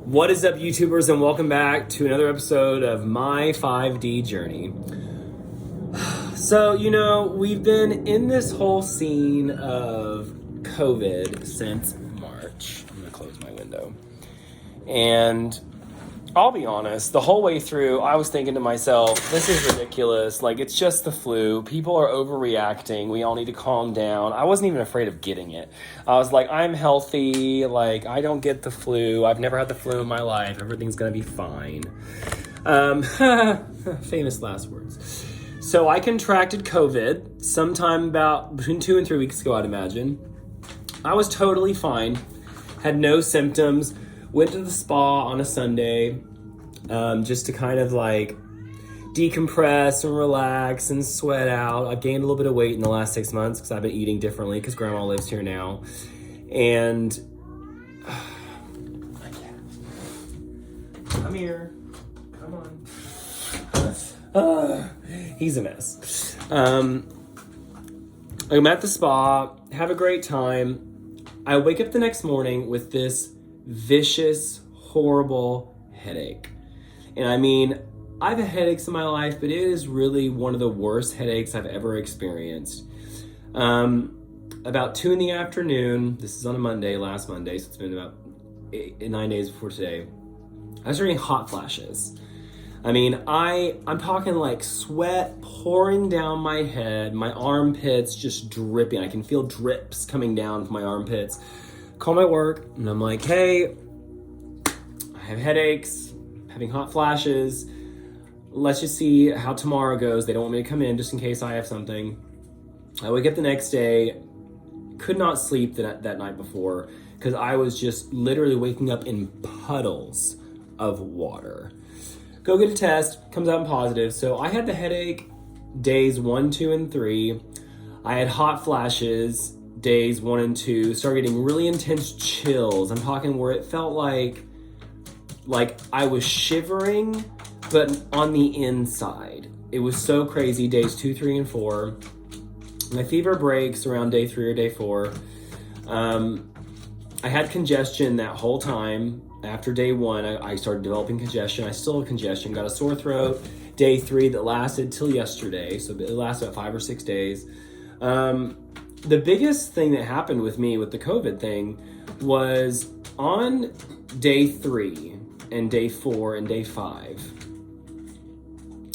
What is up, YouTubers, and welcome back to another episode of my 5D journey. So, we've been in this whole scene of COVID since March. I'm going to close my window. And I'll be honest, the whole way through, I was thinking to myself, this is ridiculous. Like, it's just the flu. People are overreacting. We all need to calm down. I wasn't even afraid of getting it. I was like, I'm healthy. Like, I don't get the flu. I've never had the flu in my life. Everything's going to be fine. Famous last words. So I contracted COVID sometime about between 2 and 3 weeks ago, I'd imagine. I was totally fine. Had no symptoms. Went to the spa on a Sunday just to kind of like decompress and relax and sweat out. I've gained a little bit of weight in the last 6 months because I've been eating differently because Grandma lives here now. And come here. Come on. He's a mess. I'm at the spa, have a great time. I wake up the next morning with this vicious, horrible headache. And I mean, I've had headaches in my life, but it is really one of the worst headaches I've ever experienced. About 2 in the afternoon, this is on a Monday, last Monday, so it's been about 9 days before today, I was getting hot flashes. I mean, I'm talking like sweat pouring down my head, my armpits just dripping. I can feel drips coming down from my armpits. Call my work, and I'm like, hey, I have headaches, having hot flashes. Let's just see how tomorrow goes. They don't want me to come in just in case I have something. I wake up the next day, could not sleep that night before because I was just literally waking up in puddles of water. Go get a test, comes out positive. So I had the headache days 1, 2, and 3. I had hot flashes days 1 and 2, started getting really intense chills. I'm talking where it felt like I was shivering, but on the inside. It was so crazy, days 2, 3, and 4. My fever breaks around day 3 or day 4. I had congestion that whole time. After day 1, I started developing congestion. I still have congestion, got a sore throat. Day 3 that lasted till yesterday, so it lasted about 5 or 6 days. The biggest thing that happened with me with the COVID thing was on day 3 and day 4 and day 5,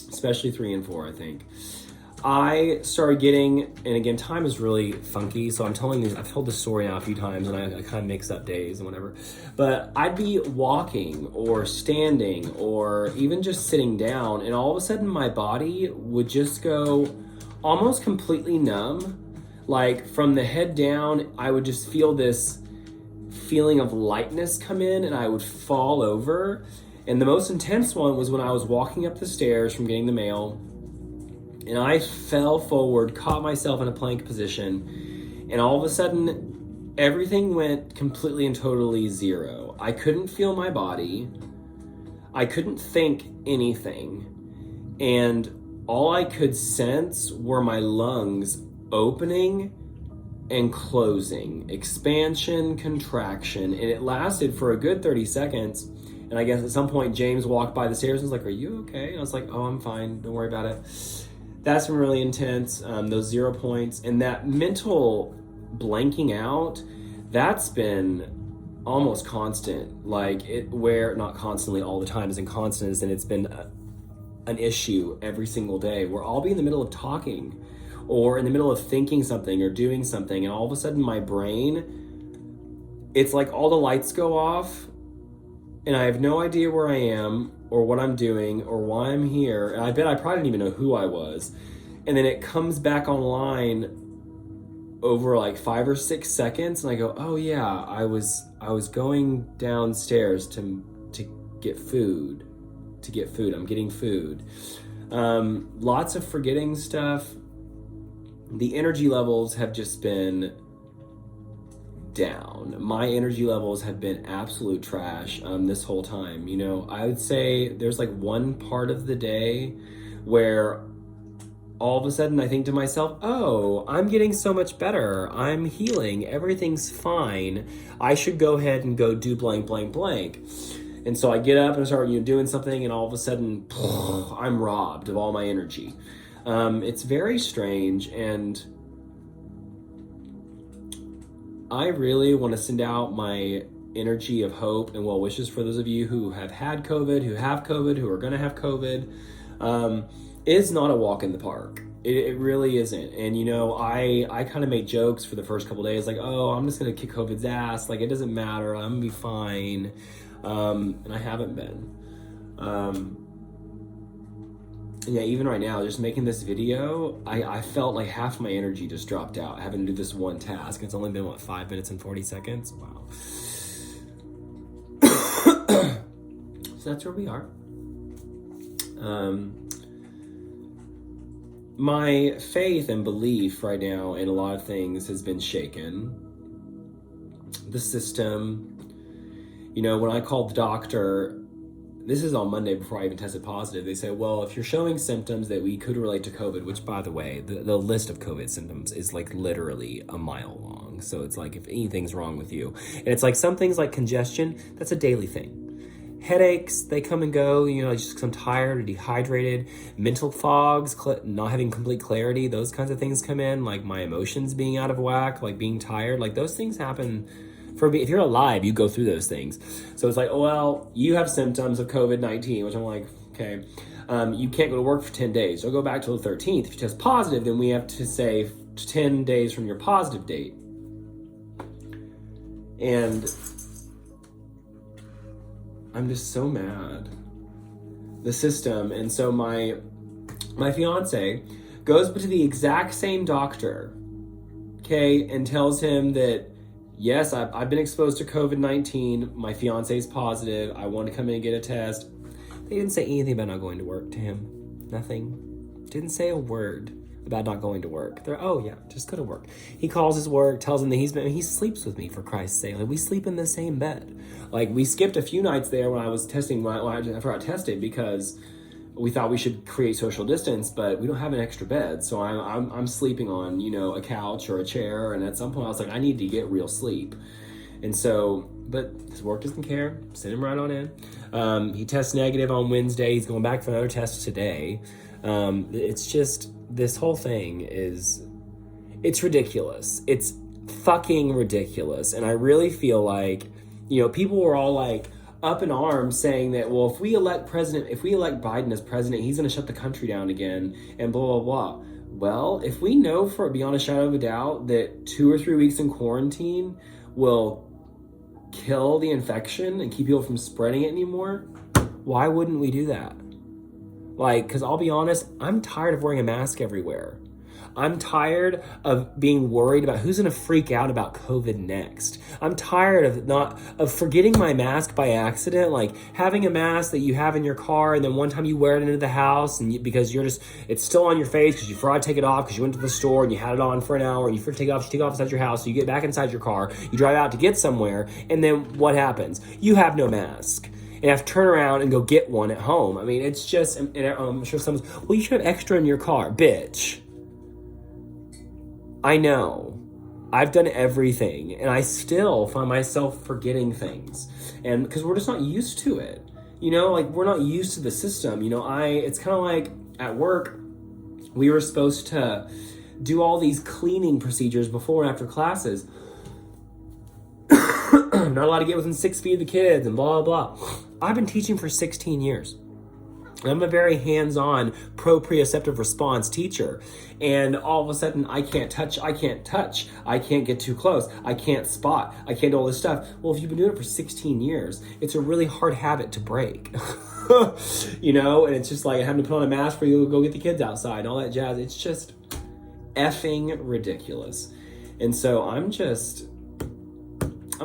especially 3 and 4, I think, I started getting, and again, time is really funky, so I've told this story now a few times, and I kind of mix up days and whatever, but I'd be walking or standing or even just sitting down, and all of a sudden my body would just go almost completely numb. Like from the head down, I would just feel this feeling of lightness come in and I would fall over. And the most intense one was when I was walking up the stairs from getting the mail and I fell forward, caught myself in a plank position, and all of a sudden everything went completely and totally zero. I couldn't feel my body. I couldn't think anything. And all I could sense were my lungs opening and closing, expansion, contraction, and it lasted for a good 30 seconds. And I guess at some point James walked by the stairs and was like, "Are you okay?" And I was like, "Oh, I'm fine, don't worry about it." That's been really intense, those 0 points, and that mental blanking out, that's been almost constant. Like where not constantly all the time is in constants, and it's been an issue every single day where I'll be in the middle of talking or in the middle of thinking something or doing something, and all of a sudden my brain, it's like all the lights go off and I have no idea where I am or what I'm doing or why I'm here, and I bet I probably didn't even know who I was, and then it comes back online over like 5 or 6 seconds, and I go, "Oh yeah, I was going downstairs to get food, I'm getting food." Lots of forgetting stuff. The energy levels have just been down. My energy levels have been absolute trash this whole time. I would say there's like one part of the day where all of a sudden I think to myself, oh, I'm getting so much better. I'm healing. Everything's fine. I should go ahead and go do blank, blank, blank. And so I get up and I start doing something, and all of a sudden, I'm robbed of all my energy. It's very strange, and I really want to send out my energy of hope and well wishes for those of you who have had COVID, who have COVID, who are going to have COVID. It's not a walk in the park. It really isn't. And, I kind of made jokes for the first couple days, like, oh, I'm just going to kick COVID's ass. Like, it doesn't matter. I'm going to be fine. And I haven't been. Yeah, even right now, just making this video, I felt like half my energy just dropped out having to do this one task. It's only been, 5 minutes and 40 seconds? Wow. So that's where we are. My faith and belief right now in a lot of things has been shaken. The system, when I called the doctor, this is on Monday before I even tested positive, they said, well, if you're showing symptoms that we could relate to COVID, which, by the way, the list of COVID symptoms is like literally a mile long. So it's like if anything's wrong with you. And it's like some things like congestion, that's a daily thing. Headaches, they come and go, just I'm tired or dehydrated. Mental fogs, not having complete clarity, those kinds of things come in, like my emotions being out of whack, like being tired, like those things happen for me. If you're alive, you go through those things. So it's like, well, you have symptoms of COVID-19, which I'm like, okay, you can't go to work for 10 days. So go back till the 13th. If you test positive, then we have to say 10 days from your positive date. And I'm just so mad. The system. And so my fiance goes to the exact same doctor, okay, and tells him that, yes, I've been exposed to COVID-19. My fiance is positive. I want to come in and get a test. They didn't say anything about not going to work to him. Nothing. Didn't say a word about not going to work. They're, oh yeah, just go to work. He calls his work, tells him that he sleeps with me, for Christ's sake. Like, we sleep in the same bed. Like, we skipped a few nights there when I was testing, when I got tested, because we thought we should create social distance, but we don't have an extra bed. So I'm sleeping on, a couch or a chair. And at some point I was like, I need to get real sleep. And so, but his work doesn't care. Send him right on in. He tests negative on Wednesday. He's going back for another test today. It's just, this whole thing it's ridiculous. It's fucking ridiculous. And I really feel like, people were all like up in arms saying that, well, if we elect Biden as president, he's going to shut the country down again and blah, blah, blah. Well, if we know beyond a shadow of a doubt that 2 or 3 weeks in quarantine will kill the infection and keep people from spreading it anymore, why wouldn't we do that? Like, because I'll be honest, I'm tired of wearing a mask everywhere. I'm tired of being worried about who's going to freak out about COVID next. I'm tired of forgetting my mask by accident, like having a mask that you have in your car and then one time you wear it into the house and because it's still on your face because you forgot to take it off because you went to the store and you had it on for an hour and you forgot to take it off. You take it off inside your house, so you get back inside your car, you drive out to get somewhere, and then what happens? You have no mask. And have to turn around and go get one at home. I mean, it's just, and I'm sure someone's, well, you should have extra in your car. Bitch. I know. I've done everything, and I still find myself forgetting things. And because we're just not used to it. We're not used to the system. It's kind of like at work, we were supposed to do all these cleaning procedures before and after classes. I'm not allowed to get within 6 feet of the kids and blah, blah, blah. I've been teaching for 16 years. I'm a very hands-on, proprioceptive response teacher. And all of a sudden, I can't touch, I can't get too close, I can't spot, I can't do all this stuff. Well, if you've been doing it for 16 years, it's a really hard habit to break. And it's just like having to put on a mask for you to go get the kids outside and all that jazz. It's just effing ridiculous. And so I'm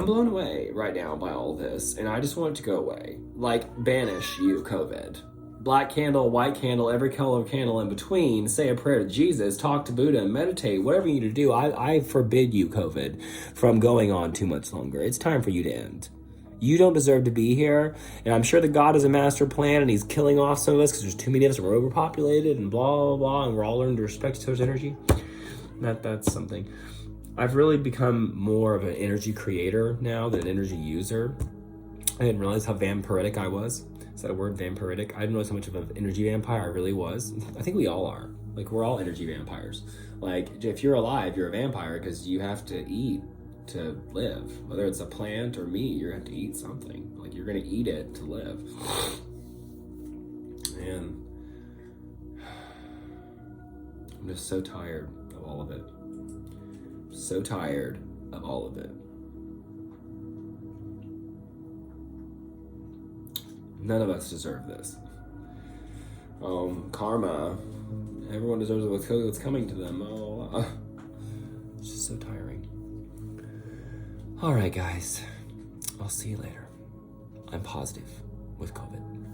blown away right now by all this, and I just want it to go away. Like, banish you, COVID. Black candle, white candle, every color of candle in between, say a prayer to Jesus, talk to Buddha, and meditate, whatever you need to do. I forbid you, COVID, from going on too much longer. It's time for you to end. You don't deserve to be here, and I'm sure that God has a master plan, and he's killing off some of us because there's too many of us, and we're overpopulated, and blah, blah, blah, and we're all learning to respect each other's energy. That's something. I've really become more of an energy creator now than an energy user. I didn't realize how vampiric I was. Is that a word, vampiric? I didn't realize how much of an energy vampire I really was. I think we all are. Like, we're all energy vampires. Like, if you're alive, you're a vampire because you have to eat to live. Whether it's a plant or meat, you're going to have to eat something. Like, you're going to eat it to live. And I'm just so tired of all of it. So tired of all of it. None of us deserve this. Karma. Everyone deserves what's coming to them. It's just so tiring. All right, guys. I'll see you later. I'm positive with COVID.